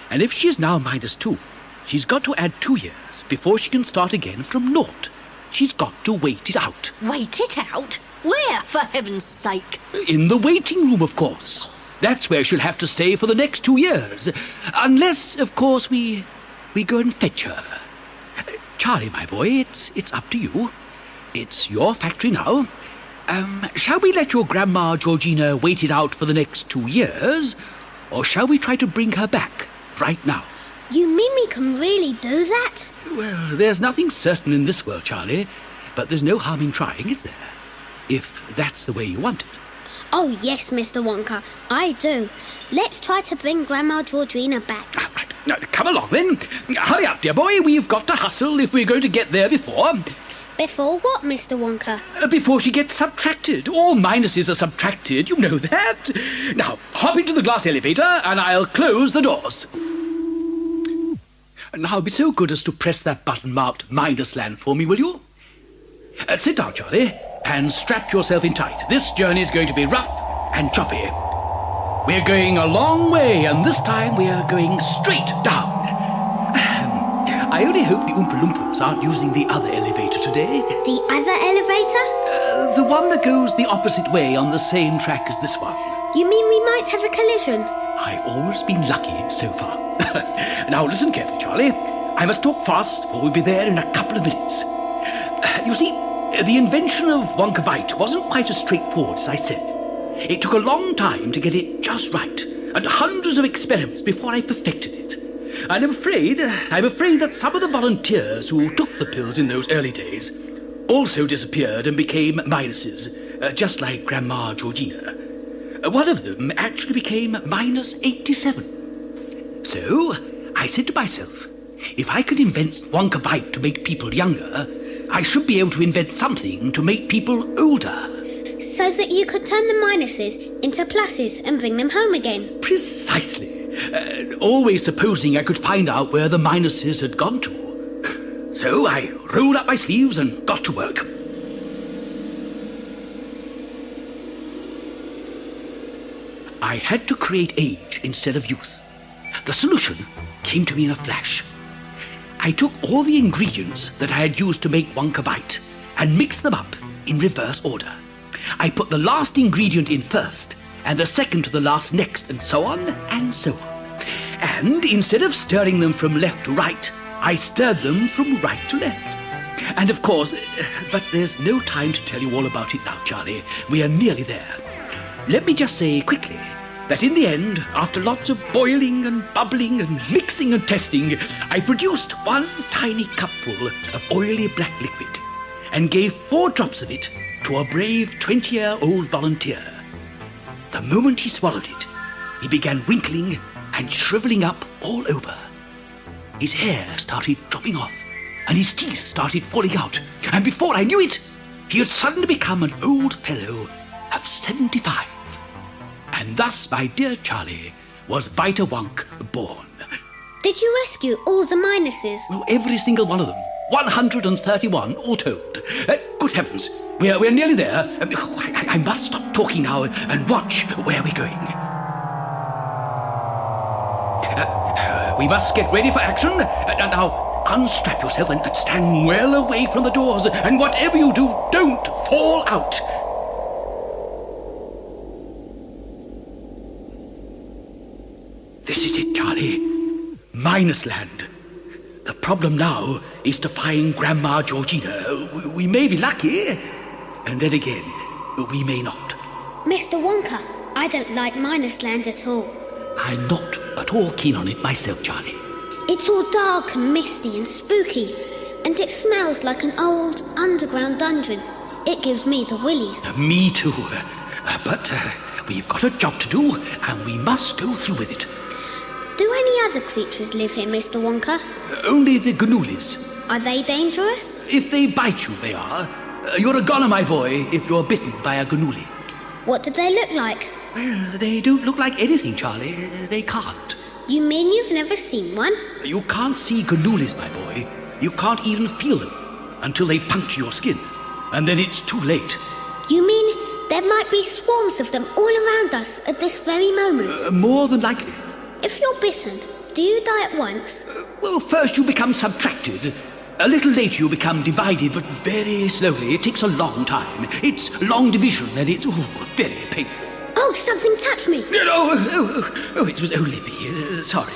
And if she is now -2, she's got to add 2 years before she can start again from 0. She's got to wait it out. Wait it out? Where, for heaven's sake? In the waiting room, of course. That's where she'll have to stay for the next 2 years. Unless, of course, we go and fetch her. Charlie, my boy, it's up to you. It's your factory now. Shall we let your Grandma Georgina wait it out for the next 2 years? Or shall we try to bring her back right now? You mean we can really do that? Well, there's nothing certain in this world, Charlie, but there's no harm in trying, is there? If that's the way you want it. Oh, yes, Mr. Wonka, I do. Let's try to bring Grandma Georgina back. Right. Now, come along, then. Hurry up, dear boy. We've got to hustle if we're going to get there before... Before what, Mr. Wonka? Before she gets subtracted. All minuses are subtracted, you know that. Now, hop into the glass elevator and I'll close the doors. Now, be so good as to press that button marked minus land for me, will you? Sit down, Charlie, and strap yourself in tight. This journey is going to be rough and choppy. We're going a long way, and this time we're going straight down. I only hope the Oompa Loompas aren't using the other elevator today. The other elevator? The one that goes the opposite way on the same track as this one. You mean we might have a collision? I've always been lucky so far. Now listen carefully, Charlie. I must talk fast, or we'll be there in a couple of minutes. You see, the invention of Wonkavite wasn't quite as straightforward as I said. It took a long time to get it just right, and hundreds of experiments before I perfected it. And I'm afraid that some of the volunteers who took the pills in those early days also disappeared and became minuses, just like Grandma Georgina. One of them actually became minus 87. So I said to myself, if I could invent Wonkavite to make people younger, I should be able to invent something to make people older. So that you could turn the minuses into pluses and bring them home again. Precisely. Always supposing I could find out where the minuses had gone to. So I rolled up my sleeves and got to work. I had to create age instead of youth. The solution came to me in a flash. I took all the ingredients that I had used to make Wonkavite and mixed them up in reverse order. I put the last ingredient in first, and the second to the last next, and so on and so on. And instead of stirring them from left to right, I stirred them from right to left. And of course, but there's no time to tell you all about it now, Charlie. We are nearly there. Let me just say quickly that in the end, after lots of boiling and bubbling and mixing and testing, I produced one tiny cupful of oily black liquid and gave 4 drops of it to a brave 20-year-old volunteer. The moment he swallowed it, he began wrinkling and shriveling up all over. His hair started dropping off, and his teeth started falling out, and before I knew it, he had suddenly become an old fellow of 75. And thus, my dear Charlie, was Vita Wonk born. Did you rescue all the minuses? Well, every single one of them. 131 all told. Good heavens, we're nearly there. I must stop talking now and watch where we're going. We must get ready for action. Now, unstrap yourself and stand well away from the doors. And whatever you do, don't fall out. This is it, Charlie. Minus land. The problem now is to find Grandma Georgina. We may be lucky, and then again, we may not. Mr. Wonka, I don't like minus land at all. I'm not at all keen on it myself, Charlie. It's all dark and misty and spooky, and it smells like an old underground dungeon. It gives me the willies. Me too. But we've got a job to do, and we must go through with it. Do any other creatures live here, Mr. Wonka? Only the Ganoulis. Are they dangerous? If they bite you, they are. You're a goner, my boy, if you're bitten by a Ganouli. What do they look like? Well, they don't look like anything, Charlie. They can't. You mean you've never seen one? You can't see Ganoulis, my boy. You can't even feel them until they puncture your skin. And then it's too late. You mean there might be swarms of them all around us at this very moment? More than likely. If you're bitten, do you die at once? Well, first you become subtracted. A little later you become divided, but very slowly. It takes a long time. It's long division, and it's very painful. Oh, something touched me. Oh, it was only me. Sorry.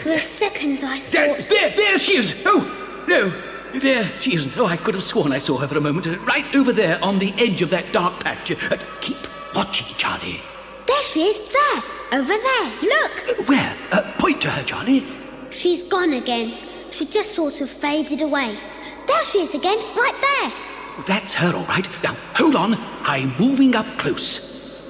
For a second I thought... There she is. Oh, no. There she isn't. Oh, I could have sworn I saw her for a moment. Right over there on the edge of that dark patch. Keep watching, Charlie. There she is, there. Over there. Look. Where? Point to her, Charlie. She's gone again. She just sort of faded away. There she is again, right there. That's her, all right. Now, hold on. I'm moving up close.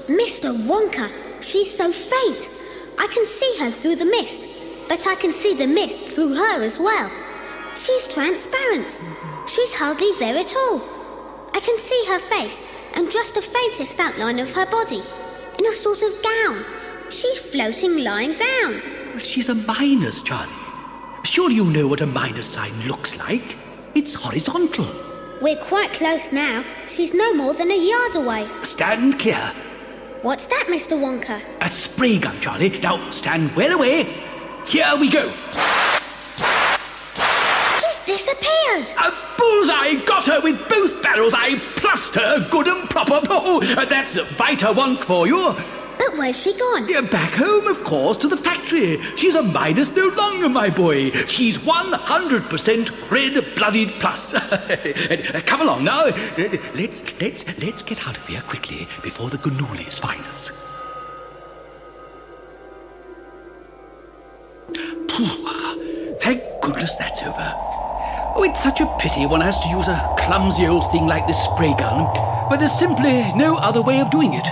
Mr. Wonka, she's so faint. I can see her through the mist, but I can see the mist through her as well. She's transparent. She's hardly there at all. I can see her face and just the faintest outline of her body, in a sort of gown. She's floating lying down. She's a minus, Charlie. Surely you know what a minus sign looks like. It's horizontal. We're quite close now. She's no more than a yard away. Stand clear. What's that, Mr. Wonka? A spray gun, Charlie. Now, stand well away. Here we go. She's disappeared. A bullseye! Got her with both barrels. I plussed her good and proper. Oh, that's Vita Wonk for you. But where's she gone? Back home, of course, to the factory. She's a minus no longer, my boy. She's 100% red-blooded plus. Come along now. Let's get out of here quickly before the Ganoolies find us. Thank goodness that's over. Oh, it's such a pity one has to use a clumsy old thing like this spray gun, but there's simply no other way of doing it.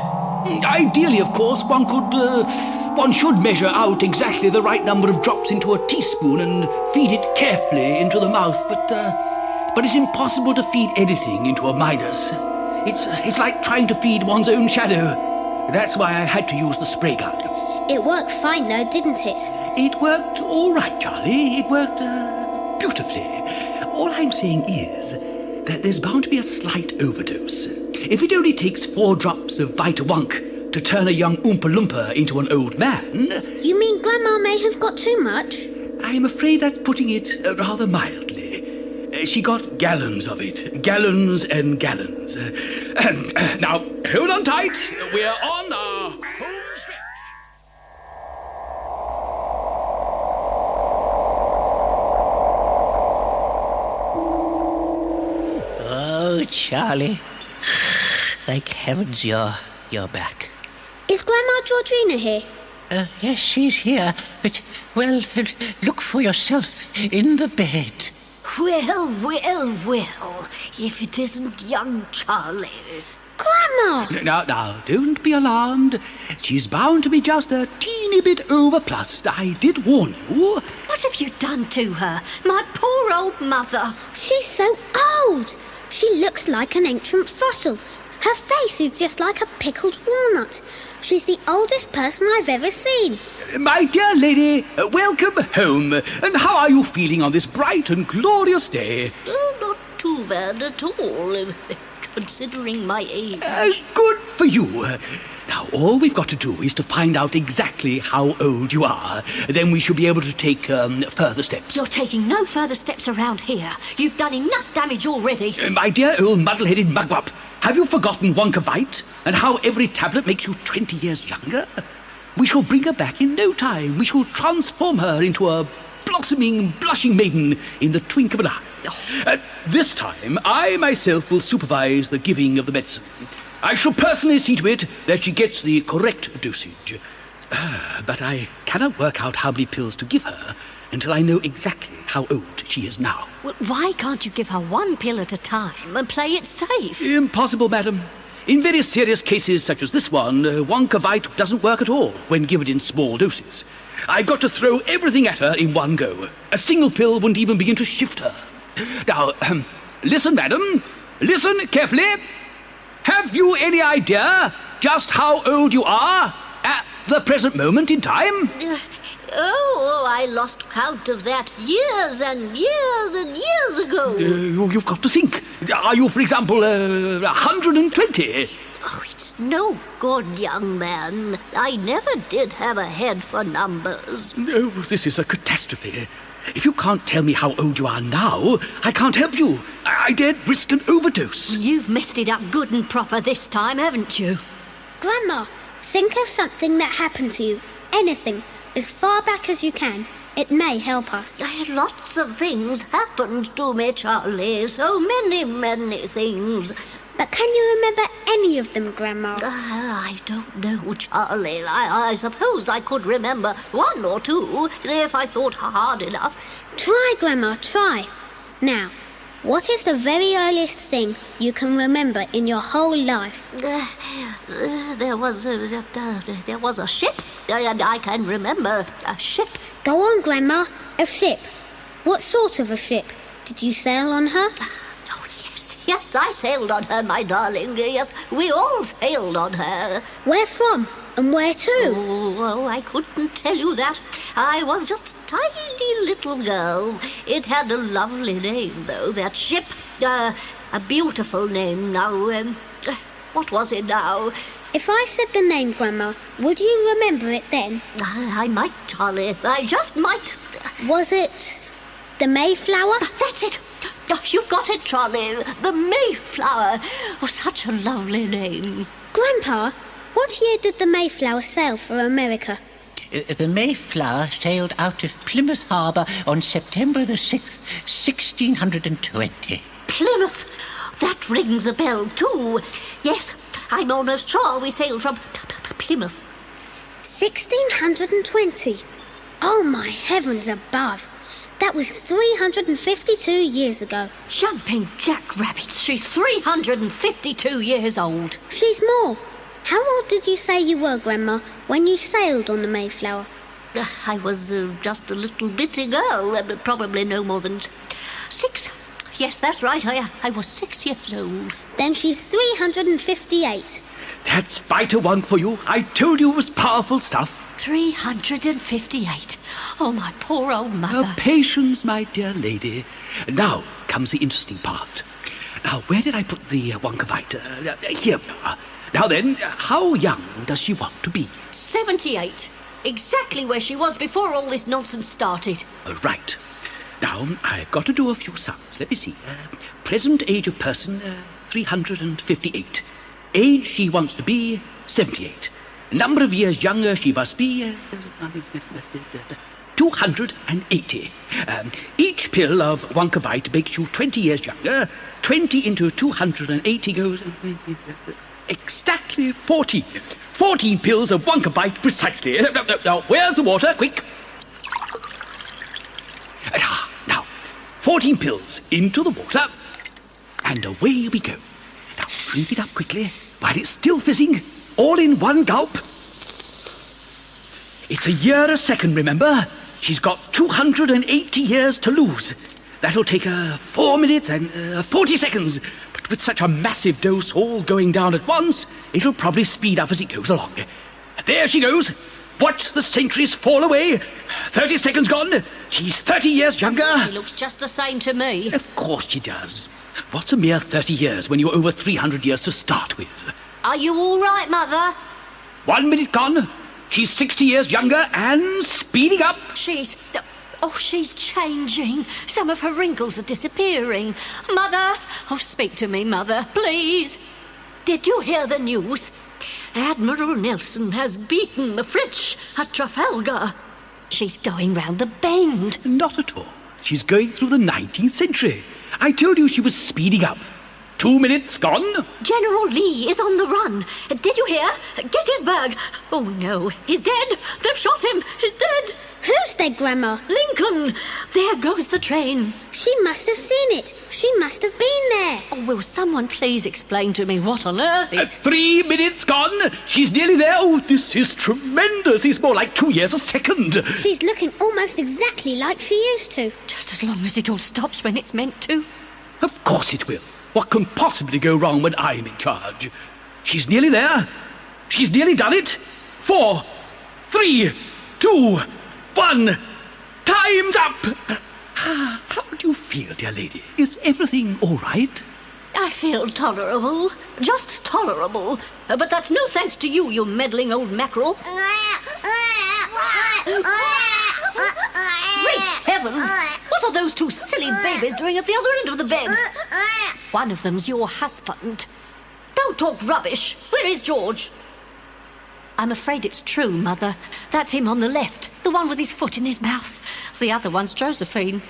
Ideally, of course, one should measure out exactly the right number of drops into a teaspoon and feed it carefully into the mouth, but it's impossible to feed anything into a minus. It's like trying to feed one's own shadow. That's why I had to use the spray gun. It worked fine, though, didn't it? It worked all right, Charlie. It worked beautifully. All I'm saying is that there's bound to be a slight overdose. If it only takes 4 drops of Vita Wonk to turn a young Oompa Loompa into an old man... You mean Grandma may have got too much? I'm afraid that's putting it rather mildly. She got gallons of it. Gallons and gallons. Now, hold on tight. We're on our home stretch. Oh, Charlie. Thank heavens you're back. Is Grandma Georgina here? Yes, she's here. But, well, look for yourself in the bed. Well, if it isn't young Charlie. Grandma! Now, don't be alarmed. She's bound to be just a teeny bit overplussed. I did warn you. What have you done to her? My poor old mother. She's so old. She looks like an ancient fossil. Her face is just like a pickled walnut. She's the oldest person I've ever seen. My dear lady, welcome home. And how are you feeling on this bright and glorious day? Oh, not too bad at all, considering my age. Good for you. Now, all we've got to do is to find out exactly how old you are. Then we should be able to take further steps. You're taking no further steps around here. You've done enough damage already. My dear old muddle-headed mugwump, have you forgotten Wonka Vite and how every tablet makes you 20 years younger? We shall bring her back in no time. We shall transform her into a blossoming, blushing maiden in the twink of an eye. This time, I myself will supervise the giving of the medicine. I shall personally see to it that she gets the correct dosage. But I cannot work out how many pills to give her until I know exactly how old she is now. Well, why can't you give her 1 pill at a time and play it safe? Impossible, madam. In very serious cases such as this one, Wonka Vite doesn't work at all when given in small doses. I've got to throw everything at her in one go. A single pill wouldn't even begin to shift her. Now, listen, madam. Listen carefully. Have you any idea just how old you are at the present moment in time? I lost count of that years and years and years ago. You've got to think. Are you, for example, 120? Oh, it's no good, young man. I never did have a head for numbers. No, this is a catastrophe. If you can't tell me how old you are now, I can't help you. I daren't risk an overdose. You've messed it up good and proper this time, haven't you? Grandma, think of something that happened to you. Anything. As far back as you can. It may help us. Lots of things happened to me, Charlie. So many things. But can you remember any of them, Grandma? I don't know, Charlie. I suppose I could remember one or two if I thought hard enough. Try, Grandma, try. Now, what is the very earliest thing you can remember in your whole life? There was a ship, and I can remember a ship. Go on, Grandma. A ship. What sort of a ship? Did you sail on her? Oh, yes, I sailed on her, my darling. Yes, we all sailed on her. Where from? And where to? Oh, I couldn't tell you that. I was just a tiny little girl. It had a lovely name, though, that ship. A beautiful name. Now, what was it now? If I said the name, Grandma, would you remember it then? I might, Charlie. I just might. Was it the Mayflower? That's it. Oh, you've got it, Charlie. The Mayflower. Oh, such a lovely name. Grandpa, what year did the Mayflower sail for America? The Mayflower sailed out of Plymouth Harbour on September the 6th, 1620. Plymouth. That rings a bell, too. Yes, I'm almost sure we sailed from Plymouth. 1620. Oh, my heavens above. That was 352 years ago. Jumping jackrabbits, she's 352 years old. She's more. How old did you say you were, Grandma, when you sailed on the Mayflower? I was just a little bitty girl, probably no more than 6. Yes, that's right, I was 6 years old. Then she's 358. That's fighter one for you. I told you it was powerful stuff. 358. Oh, my poor old mother. Patience, my dear lady. Now comes the interesting part. Now, where did I put the Wonkavite? Here we are. Now then, how young does she want to be? 78. Exactly where she was before all this nonsense started. Right. Now, I've got to do a few sums. Let me see. Present age of person, 358. Age she wants to be, 78. Number of years younger she must be, 280. Each pill of Wonkavite makes you 20 years younger. 20 into 280 goes... exactly 14. 14 pills of Wonkavite precisely. Now, where's the water? Quick. Now, 14 pills into the water. And away we go. Now, drink it up quickly while it's still fizzing. All in one gulp. It's a year a second, remember? She's got 280 years to lose. That'll take her 4 minutes and 40 seconds. But with such a massive dose all going down at once, it'll probably speed up as it goes along. There she goes. Watch the centuries fall away. 30 seconds gone. She's 30 years younger. She looks just the same to me. Of course she does. What's a mere 30 years when you're over 300 years to start with? Are you all right, Mother? 1 minute gone. She's 60 years younger and speeding up. She's changing. Some of her wrinkles are disappearing. Mother! Oh, speak to me, Mother, please. Did you hear the news? Admiral Nelson has beaten the French at Trafalgar. She's going round the bend. Not at all. She's going through the 19th century. I told you she was speeding up. 2 minutes gone. General Lee is on the run. Did you hear? Gettysburg. Oh, no. He's dead. They've shot him. He's dead. Who's dead, Grandma? Lincoln. There goes the train. She must have seen it. She must have been there. Oh, will someone please explain to me what on earth 3 minutes gone. She's nearly there. Oh, this is tremendous. It's more like 2 years a second. She's looking almost exactly like she used to. Just as long as it all stops when it's meant to. Of course it will. What can possibly go wrong when I'm in charge? She's nearly there. She's nearly done it. 4, 3, 2, 1. Time's up. How do you feel, dear lady? Is everything all right? I feel tolerable. Just tolerable. But that's no thanks to you, you meddling old mackerel. Great heavens! What are those two silly babies doing at the other end of the bed? One of them's your husband. Don't talk rubbish. Where is George? I'm afraid it's true, Mother. That's him on the left, the one with his foot in his mouth. The other one's Josephine.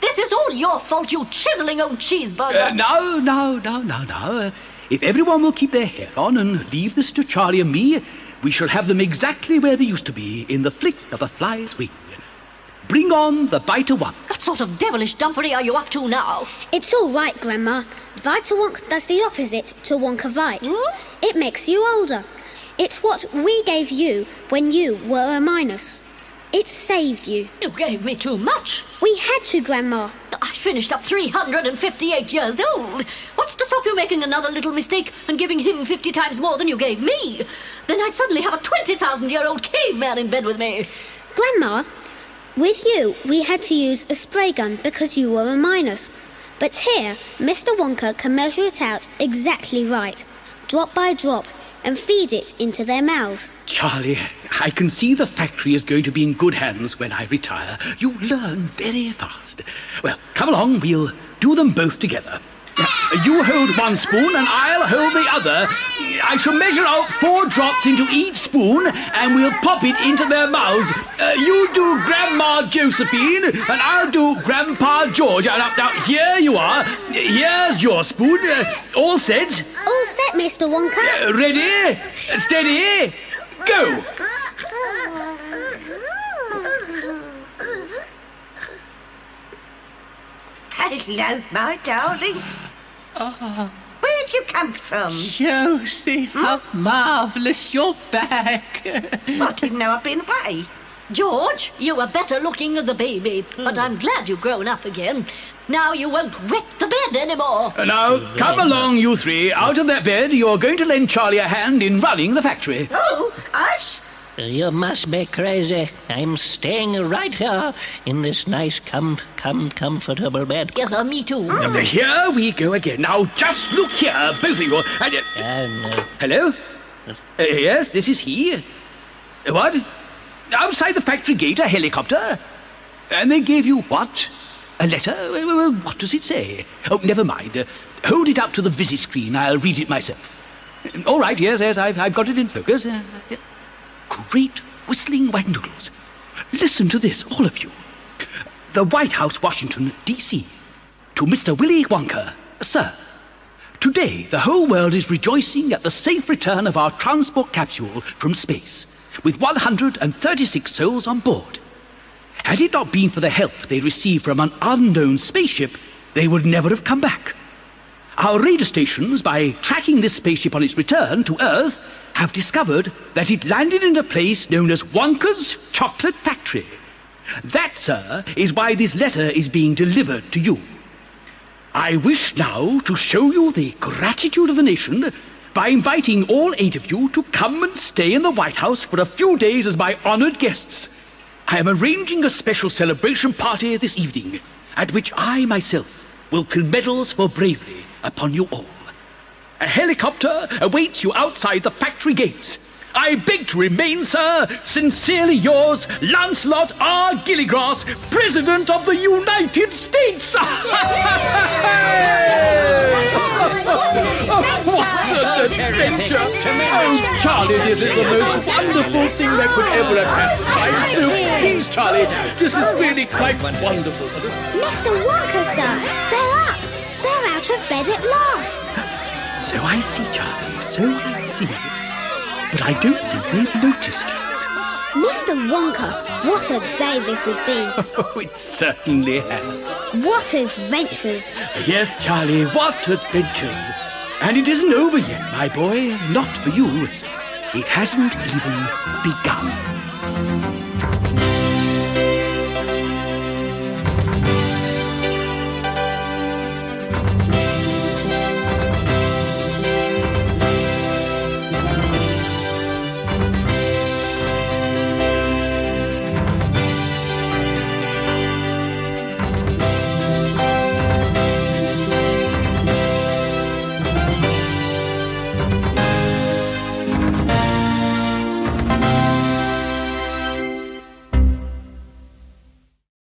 This is all your fault, you chiselling old cheeseburger. No. If everyone will keep their hair on and leave this to Charlie and me, we shall have them exactly where they used to be, in the flick of a fly's wing. Bring on the Vita-Wonk. What sort of devilish dumpery are you up to now? It's all right, Grandma. Vita-Wonk does the opposite to Wonka-Vite. It makes you older. It's what we gave you when you were a minus. It saved you. You gave me too much. We had to, Grandma. I finished up 358 years old. What's to stop you making another little mistake and giving him 50 times more than you gave me? Then I'd suddenly have a 20,000-year-old caveman in bed with me. Grandma, with you, we had to use a spray gun because you were a minus. But here, Mr. Wonka can measure it out exactly right, drop by drop, and feed it into their mouths. Charlie, I can see the factory is going to be in good hands when I retire. You learn very fast. Well, come along, we'll do them both together. You hold one spoon and I'll hold the other. I shall measure out 4 drops into each spoon and we'll pop it into their mouths. You do Grandma Josephine and I'll do Grandpa George. Now, here you are. Here's your spoon. All set? All set, Mr. Wonka. Ready? Steady? Go! Hello, my darling. Where have you come from? Josie, how marvellous you're back. I didn't know I'd been away. George, you were better looking as a baby, but I'm glad you've grown up again. Now you won't wet the bed anymore. Now, come along, you three. Out of that bed, you're going to lend Charlie a hand in running the factory. Oh, us? You must be crazy. I'm staying right here in this nice, comfortable bed. Yes, me too. Here we go again. Now, just look here, both of you. Hello? Yes, this is he. What? Outside the factory gate, a helicopter? And they gave you what? A letter? Well, what does it say? Oh, never mind. Hold it up to the visi-screen. I'll read it myself. All right, yes, I've got it in focus. Great whistling white noodles. Listen to this, all of you. The White House, Washington, D.C. To Mr. Willy Wonka. Sir, today the whole world is rejoicing at the safe return of our transport capsule from space, with 136 souls on board. Had it not been for the help they received from an unknown spaceship, they would never have come back. Our radar stations, by tracking this spaceship on its return to Earth, have discovered that it landed in a place known as Wonka's Chocolate Factory. That, sir, is why this letter is being delivered to you. I wish now to show you the gratitude of the nation by inviting all 8 of you to come and stay in the White House for a few days as my honored guests. I am arranging a special celebration party this evening, at which I myself will pin medals for bravery upon you all. A helicopter awaits you outside the factory gates. I beg to remain, sir, sincerely yours, Lancelot R. Gilligrass, President of the United States. What an adventure! Oh, Charlie, this is the most wonderful thing that could ever have happened. So please, Charlie, this is really quite wonderful. Mr. Wonka, sir, they're up. They're out of bed at last. So I see, Charlie, so I see. But I don't think they've noticed yet. Mr. Wonka, what a day this has been. Oh, it certainly has. What adventures. Yes, Charlie, what adventures. And it isn't over yet, my boy. Not for you. It hasn't even begun.